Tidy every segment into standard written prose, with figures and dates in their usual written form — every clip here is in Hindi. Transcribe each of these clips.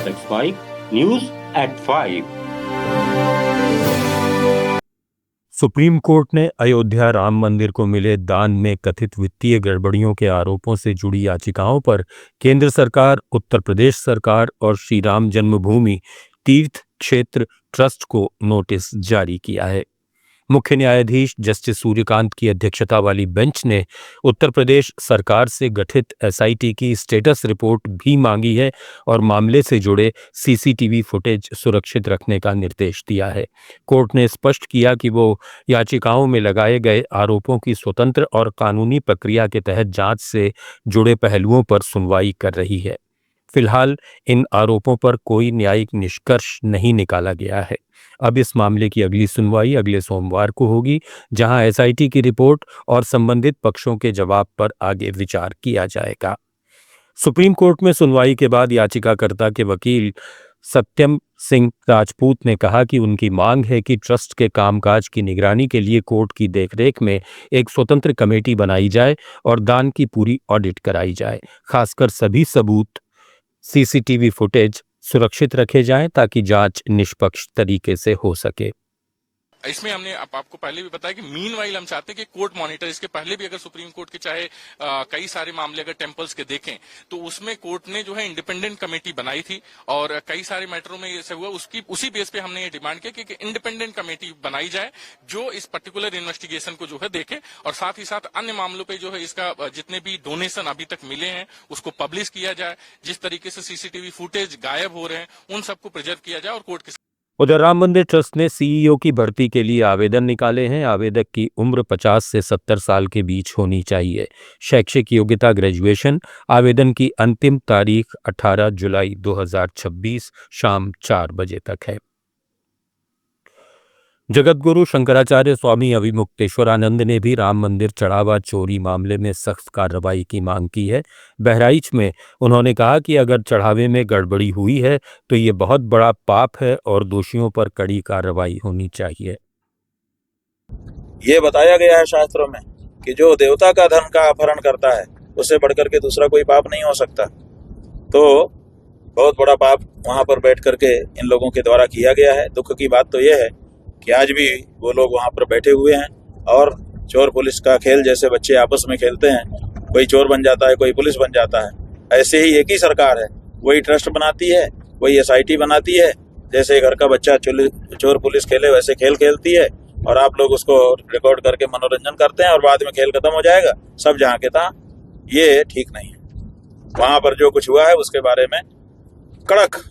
Let's Mike News at 5। Supreme court ने अयोध्या राम मंदिर को मिले दान में कथित वित्तीय गड़बड़ियों के आरोपों से जुड़ी याचिकाओं पर केंद्र सरकार, उत्तर प्रदेश सरकार और श्री राम जन्मभूमि तीर्थ क्षेत्र ट्रस्ट को नोटिस जारी किया है। मुख्य न्यायाधीश जस्टिस सूर्यकांत की अध्यक्षता वाली बेंच ने उत्तर प्रदेश सरकार से गठित एसआईटी की स्टेटस रिपोर्ट भी मांगी है और मामले से जुड़े सीसीटीवी फुटेज सुरक्षित रखने का निर्देश दिया है। कोर्ट ने स्पष्ट किया कि वो याचिकाओं में लगाए गए आरोपों की स्वतंत्र और कानूनी प्रक्रिया के तहत जांच से जुड़े पहलुओं पर सुनवाई कर रही है। फिलहाल इन आरोपों पर कोई न्यायिक निष्कर्ष नहीं निकाला गया है। अब इस मामले की अगली सुनवाई अगले सोमवार को होगी, जहां एसआईटी की रिपोर्ट और संबंधित पक्षों के जवाब पर आगे विचार किया जाएगा। सुप्रीम कोर्ट में सुनवाई के बाद याचिकाकर्ता के वकील सत्यम सिंह राजपूत ने कहा कि उनकी मांग है कि ट्रस्ट के कामकाज की निगरानी के लिए कोर्ट की देखरेख में एक स्वतंत्र कमेटी बनाई जाए और दान की पूरी ऑडिट कराई जाए। खासकर सभी सबूत, सीसीटीवी फुटेज सुरक्षित रखे जाएं ताकि जांच निष्पक्ष तरीके से हो सके। इसमें हमने आपको पहले भी बताया कि मीनवाइल हम चाहते हैं कि कोर्ट मॉनिटर, इसके पहले भी अगर सुप्रीम कोर्ट के चाहे कई सारे मामले अगर टेम्पल्स के देखें तो उसमें कोर्ट ने जो है इंडिपेंडेंट कमेटी बनाई थी और कई सारे मैटरों में ऐसे हुआ, उसी बेस पे हमने ये डिमांड किया कि इंडिपेंडेंट कमेटी बनाई जाए जो इस पर्टिकुलर इन्वेस्टिगेशन को जो है देखे और साथ ही साथ अन्य मामलों पे जो है इसका जितने भी डोनेशन अभी तक मिले हैं उसको पब्लिश किया जाए। जिस तरीके से सीसीटीवी फुटेज गायब हो रहे हैं उन सबको प्रिजर्व किया जाए और कोर्ट के उधर राम मंदिर ट्रस्ट ने सीईओ की भर्ती के लिए आवेदन निकाले हैं। आवेदक की उम्र 50 से 70 साल के बीच होनी चाहिए। शैक्षिक योग्यता ग्रेजुएशन। आवेदन की अंतिम तारीख 18 जुलाई 2026 शाम 4 बजे तक है। जगतगुरु शंकराचार्य स्वामी अभिमुक्तेश्वरानंद ने भी राम मंदिर चढ़ावा चोरी मामले में सख्त कार्रवाई की मांग की है। बहराइच में उन्होंने कहा कि अगर चढ़ावे में गड़बड़ी हुई है तो ये बहुत बड़ा पाप है और दोषियों पर कड़ी कार्रवाई होनी चाहिए। ये बताया गया है शास्त्रों में कि जो देवता का धन का अपहरण करता है उससे बढ़कर के दूसरा कोई पाप नहीं हो सकता। तो बहुत बड़ा पाप वहां पर बैठ करके इन लोगों के द्वारा किया गया है। दुख की बात तो यह है कि आज भी वो लोग वहां पर बैठे हुए हैं और चोर पुलिस का खेल जैसे बच्चे आपस में खेलते हैं, कोई चोर बन जाता है, कोई पुलिस बन जाता है। ऐसे ही एक ही सरकार है, वही ट्रस्ट बनाती है, वही एसआईटी बनाती है। जैसे घर का बच्चा चोर पुलिस खेले वैसे खेल खेलती है और आप लोग उसको रिकॉर्ड करके मनोरंजन करते हैं और बाद में खेल खत्म हो जाएगा सब जहाँ के तहाँ। ये ठीक नहीं है। वहां पर जो कुछ हुआ है उसके बारे में कड़क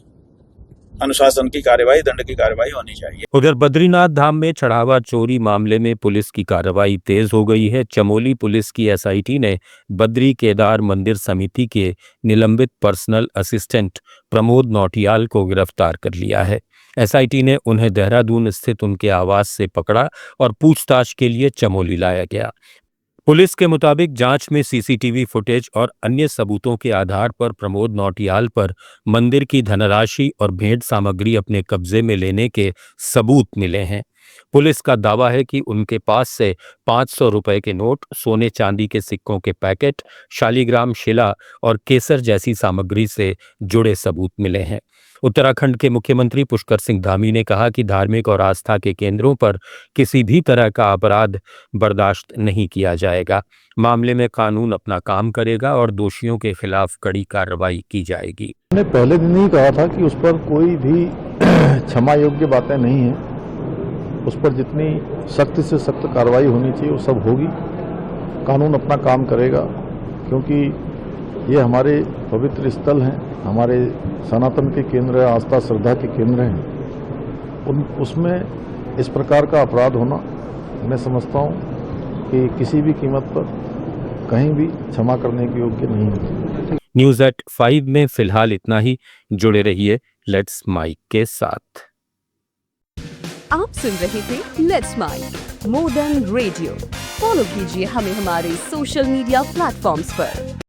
अनुशासन की कार्रवाई, दंड की कार्रवाई होनी चाहिए। उधर बद्रीनाथ धाम में चढ़ावा चोरी मामले में पुलिस की कार्रवाई तेज हो गई है। चमोली पुलिस की एसआईटी ने बद्री केदार मंदिर समिति के निलंबित पर्सनल असिस्टेंट प्रमोद नौटियाल को गिरफ्तार कर लिया है। एसआईटी ने उन्हें देहरादून स्थित उनके आवास से पकड़ा और पूछताछ के लिए चमोली लाया गया। पुलिस के मुताबिक जांच में सीसीटीवी फुटेज और अन्य सबूतों के आधार पर प्रमोद नौटियाल पर मंदिर की धनराशि और भेंट सामग्री अपने कब्जे में लेने के सबूत मिले हैं। पुलिस का दावा है कि उनके पास से 500 रुपए के नोट, सोने चांदी के सिक्कों के पैकेट, शालीग्राम शिला और केसर जैसी सामग्री से जुड़े सबूत मिले हैं। उत्तराखंड के मुख्यमंत्री पुष्कर सिंह धामी ने कहा कि धार्मिक और आस्था के केंद्रों पर किसी भी तरह का अपराध बर्दाश्त नहीं किया जाएगा। मामले में कानून अपना काम करेगा और दोषियों के खिलाफ कड़ी कार्रवाई की जाएगी। मैंने पहले दिन ही कहा था कि उस पर कोई भी क्षमा योग्य बातें नहीं है। उस पर जितनी सख्त से सख्त कार्रवाई होनी चाहिए वो सब होगी। कानून अपना काम करेगा क्योंकि ये हमारे पवित्र स्थल हैं, हमारे सनातन के केंद्र, आस्था श्रद्धा के केंद्र हैं। उसमें इस प्रकार का अपराध होना मैं समझता हूँ कि किसी भी कीमत पर कहीं भी क्षमा करने के योग्य नहीं है। न्यूज़ एट 5 में फिलहाल इतना ही। जुड़े रहिए लेट्स माइक के साथ। आप सुन रहे थे let's mic more than radio. Follow कीजिए हमें हमारे सोशल मीडिया प्लेटफॉर्म्स पर।